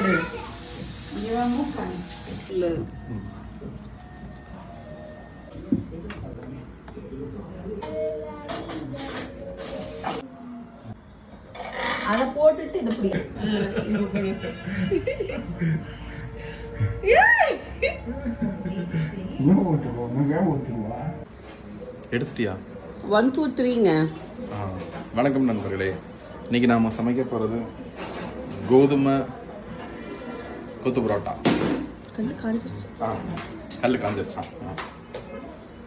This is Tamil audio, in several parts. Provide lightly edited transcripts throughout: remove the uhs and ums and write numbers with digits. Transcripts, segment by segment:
எடு. இல்லை அதை போட்டுட்டு இதை பிடி. எடுத்துட்டியா? 1 2 3ங்க. வணக்கம் நண்பர்களே. இன்னைக்கு நாம சமைக்க போறது கோதுமை கொத்து பரோட்டா. கல்லு காஞ்சிருச்சு. கல்லு காஞ்சிருச்சா?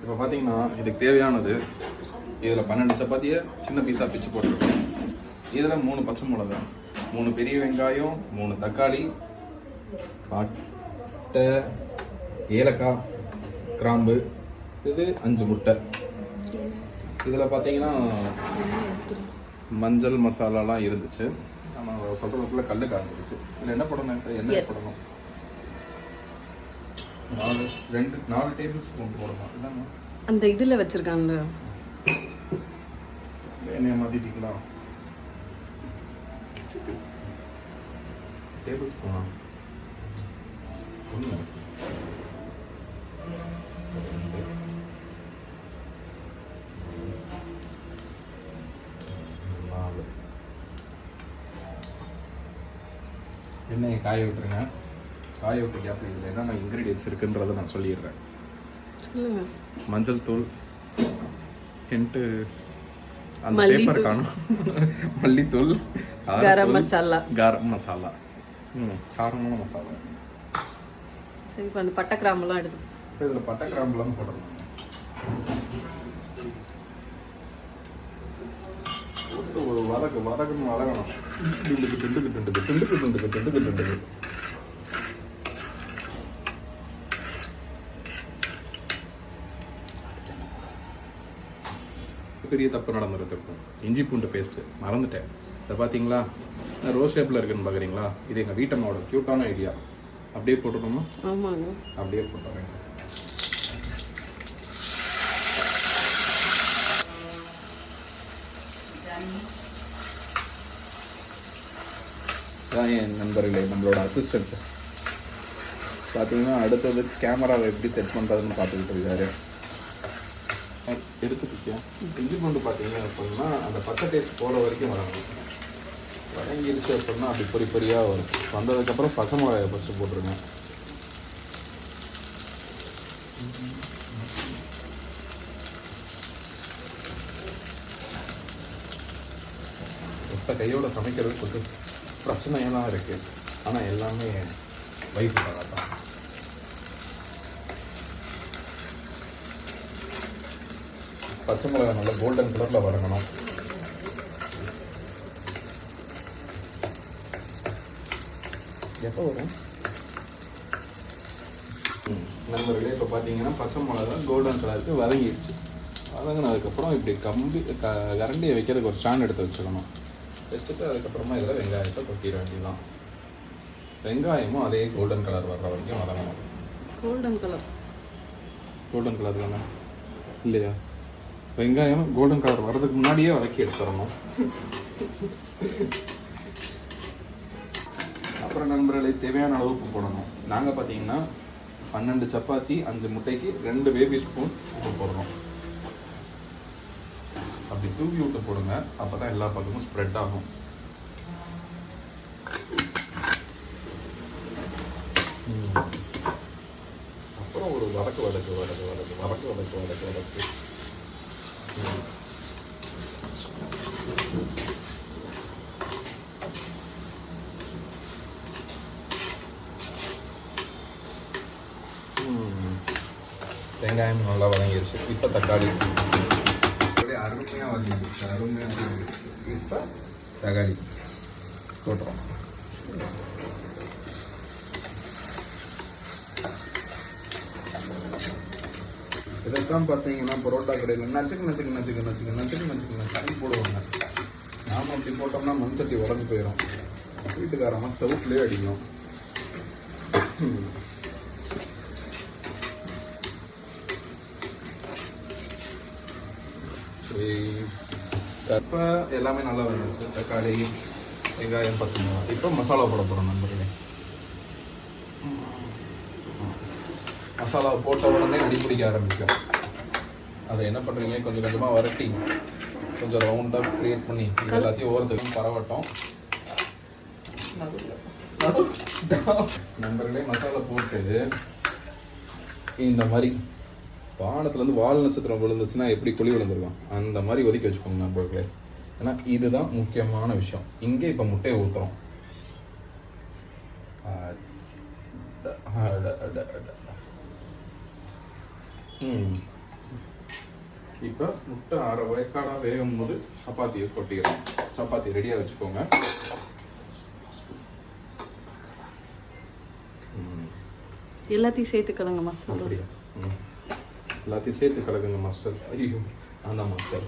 இப்போ பார்த்தீங்கன்னா இதுக்கு தேவையானது இதில் 12 சப்பாத்தியை சின்ன பீஸாக பிச்சு போட்டுருக்கோம். இதில் 3 பச்சை மிளகா, 3 பெரிய வெங்காயம், 3 தக்காளி, பட்டை, ஏலக்காய், கிராம்பு, இது 5 முட்டை. இதில் பார்த்தீங்கன்னா மஞ்சள் மசாலாலாம் இருந்துச்சு. நம்ம சொல்கிறதுக்குள்ள கல் காஞ்சிருச்சு. இதில் என்ன போடணும்? எண்ணெய் போடணும். 4 டேபிள் ஸ்பூன் போடணும். இல்லைன்னா அந்த இதில் வச்சுருக்காங்க. எண்ணெயை மாற்றிட்டீங்களா? டேபிள் ஸ்பூனா? ஒன்று, 4. எண்ணெயை காய விட்டுருங்க. காய விட்டு கேப்பில் இதில் என்னென்ன இன்க்ரீடியன்ஸ் இருக்குன்றதை நான் சொல்லிடுறேன். மஞ்சள் தூள், ஹிண்ட்டு அந்த பேப்பர் காணும், மல்லித்தூள், கரம் மசாலா, காரமான மசாலா. சரி, இப்போ அந்த பட்டை கிராம்பெல்லாம் எடுத்து இதில் பட்டை கிராம்புலாம் போடணும். போட்டு ஒரு வதக்கணும். துண்டுக்கு பெரிய தப்பு நடந்துருக்கும். இஞ்சி பூண்டு பேஸ்ட்டு மறந்துட்டேன். இதை பார்த்தீங்களா, ரோஸ் ஷேப்பில் இருக்குன்னு பார்க்குறீங்களா? இது எங்கள் வீட்டம்மாவோட க்யூட்டான ஐடியா. அப்படியே போட்டுக்கணுமா? ஆமாங்க, அப்படியே போட்டுறேன். இதான் என் நண்பர்களே, நம்மளோட அசிஸ்டண்ட் பார்த்தீங்கன்னா அடுத்தது கேமராவை எப்படி செட் பண்ணுறதுன்னு பார்த்துக்கிட்டு இருக்காரு. எடுத்துக்கிட்டியா? இஞ்சி பூண்டு பார்த்தீங்க அப்படின்னா அந்த பச்சை டேஸ்ட் போகிற வரைக்கும் வரணும். வதங்கிடுச்சு அப்படின்னா அப்படி பொறி பொறியாக வரும். வந்ததுக்கப்புறம் பச்சை மிளகாயை ஃபஸ்ட்டு போட்டுருங்க. மொத்த கையோட சமைக்கிறது கொஞ்சம் பிரச்சனையெல்லாம் இருக்குது. ஆனால் எல்லாமே வயிற்றுக்காக தான். பச்சை மிளகா நல்லா கோல்டன் கலரில் வதங்கணும். எப்போ வரும் நண்பர்களே? இப்போ பார்த்தீங்கன்னா பச்சை மிளகா கோல்டன் கலருக்கு வதங்கிடுச்சு. வதங்கினதுக்கப்புறம் இப்படி கரண்டியை வைக்கிறதுக்கு ஒரு ஸ்டாண்ட் எடுத்து வச்சுக்கணும். வச்சுட்டு அதுக்கப்புறமா இதில் வெங்காயத்தை கொட்டிட வேண்டியதான். வெங்காயமும் அதே கோல்டன் கலர் வர்ற வரைக்கும் வதங்கணும். கோல்டன் கலர் தானே இல்லையா? வெங்காயம் கோல்டன் கலர் வர்றதுக்கு முன்னாடியே வதக்கி எடுத்துடணும். அப்புறம் நண்பர்களை தேவையான அளவு உப்பு போடணும். நாங்கள் பார்த்தீங்கன்னா 12 சப்பாத்தி 5 முட்டைக்கு 2 பேபி ஸ்பூன் உப்பு போடுறோம். அப்படி தூக்கி விட்டு போடுங்க. அப்போ தான் எல்லா பக்கமும் ஸ்ப்ரெட் ஆகும். அப்புறம் ஒரு வதக்கு. வெங்காயம் நல்லா வதங்கிடுச்சு. இப்போ தக்காளி அருமையாக வதங்கிடுச்சு. இப்போ தக்காளி போட்டுறோம். இதெல்லாம் பார்த்தீங்கன்னா பரோட்டா கடையில் நச்சுக்கு தண்ணி போடுவாங்க. நாம் அப்படி போட்டோம்னா மண் சட்டி உடஞ்சி போயிடும். வீட்டுக்காரமாக சவுட்லேயே அடிக்கும். இப்போ எல்லாமே நல்லா வந்துச்சு. தக்காளி, வெங்காயம், பச்சை மிளகாய். இப்போ மசாலா போட போகிறோம் நண்பர்களே. மசாலாவை போட்ட உடனே அடிப்பிடிக்க ஆரம்பிக்கும். அதை என்ன பண்ணுறீங்க, கொஞ்சம் கொஞ்சமாக வரட்டி கொஞ்சம் ரவுண்டாக க்ரியேட் பண்ணி இது எல்லாத்தையும் ஓரத்துக்கும் பரவட்டும். நண்பர்களே, மசாலா போட்டு இந்த மாதிரி வானத்துலேருந்து வால் நட்சத்திரம் விழுந்துச்சுன்னா எப்படி குழி விழுந்துருக்கும் அந்த மாதிரி ஒதுக்கி வச்சுக்கோங்க நண்பர்களே. ஏன்னா இதுதான் முக்கியமான விஷயம். இங்கே இப்போ முட்டையை ஊற்றுறோம். இப்போ முட்டை அரை வயக்காடாக வேகும் போது சப்பாத்தியை கொட்டிக்கிறோம். சப்பாத்தி ரெடியாக வச்சுக்கோங்க. எல்லாத்தையும் சேர்த்து கலங்க மாஸ்டர். அப்படியா? எல்லாத்தையும் சேர்த்து கலக்குங்க மாஸ்டர். ஐயோ அந்த மாஸ்டர்.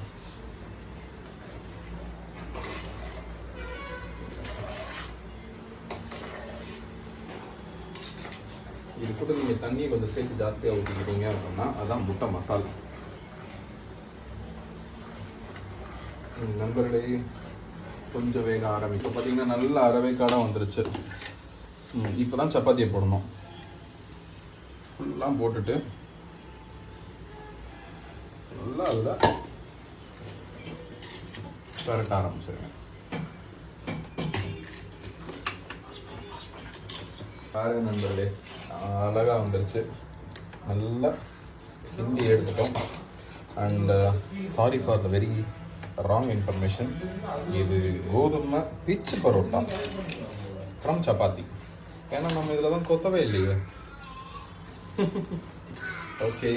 இது கூட நீங்கள் தண்ணியை கொஞ்சம் சேர்த்து ஜாஸ்தியாக ஊற்றிக்கிட்டீங்க அப்படின்னா அதான் முட்டை மசாலா. நண்பர்களே, கொஞ்சம் வேக ஆரம்பிக்கும். பார்த்தீங்கன்னா நல்ல அரவேக்காடாக வந்துருச்சு. இப்போ தான் சப்பாத்தியை போடணும். ஃபுல்லாக போட்டுட்டு நல்லா அதில் பரட்ட ஆரம்பிச்சிருங்க. பாருங்க நண்பர்களே, அழகாக வந்துருச்சு. நல்லா கிண்டி எடுத்துட்டோம். And sorry for the very wrong information. இது கோதுமை பிச்சு பரோட்டா ஃப்ரம் சப்பாத்தி. ஏன்னா நம்ம இதில் தான் கொத்தவே இல்லையே. ஓகே,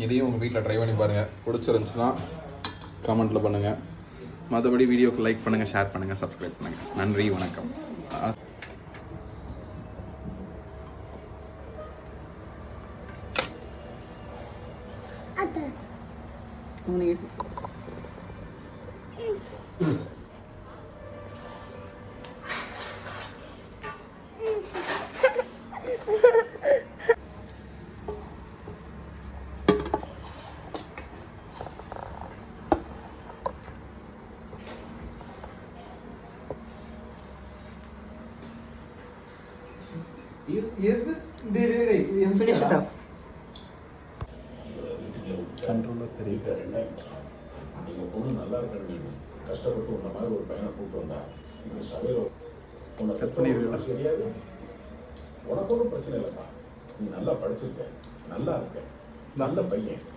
இதையும் உங்கள் வீட்டில் ட்ரை பண்ணி பாருங்கள். பிடிச்சிருந்துச்சுன்னா கமெண்ட்டில் பண்ணுங்கள். மற்றபடி வீடியோக்கு லைக் பண்ணுங்கள், ஷேர் பண்ணுங்கள், சப்ஸ்கிரைப் பண்ணுங்கள். நன்றி, வணக்கம். Finish it off. கண்ட்ரோலாக தெரியுது. நீங்கள் பொண்ணு நல்லா இருக்கணும். கஷ்டப்பட்டு உன்ன மாதிரி ஒரு பையனை கூப்பிட்டு வந்தா கட் பண்ணிடுவீங்களா? சரியாது. உனக்கு ஒன்றும் பிரச்சனை இல்லைப்பா. நீ நல்லா படிச்சிருக்க, நல்லா இருக்க, நல்ல பையன்.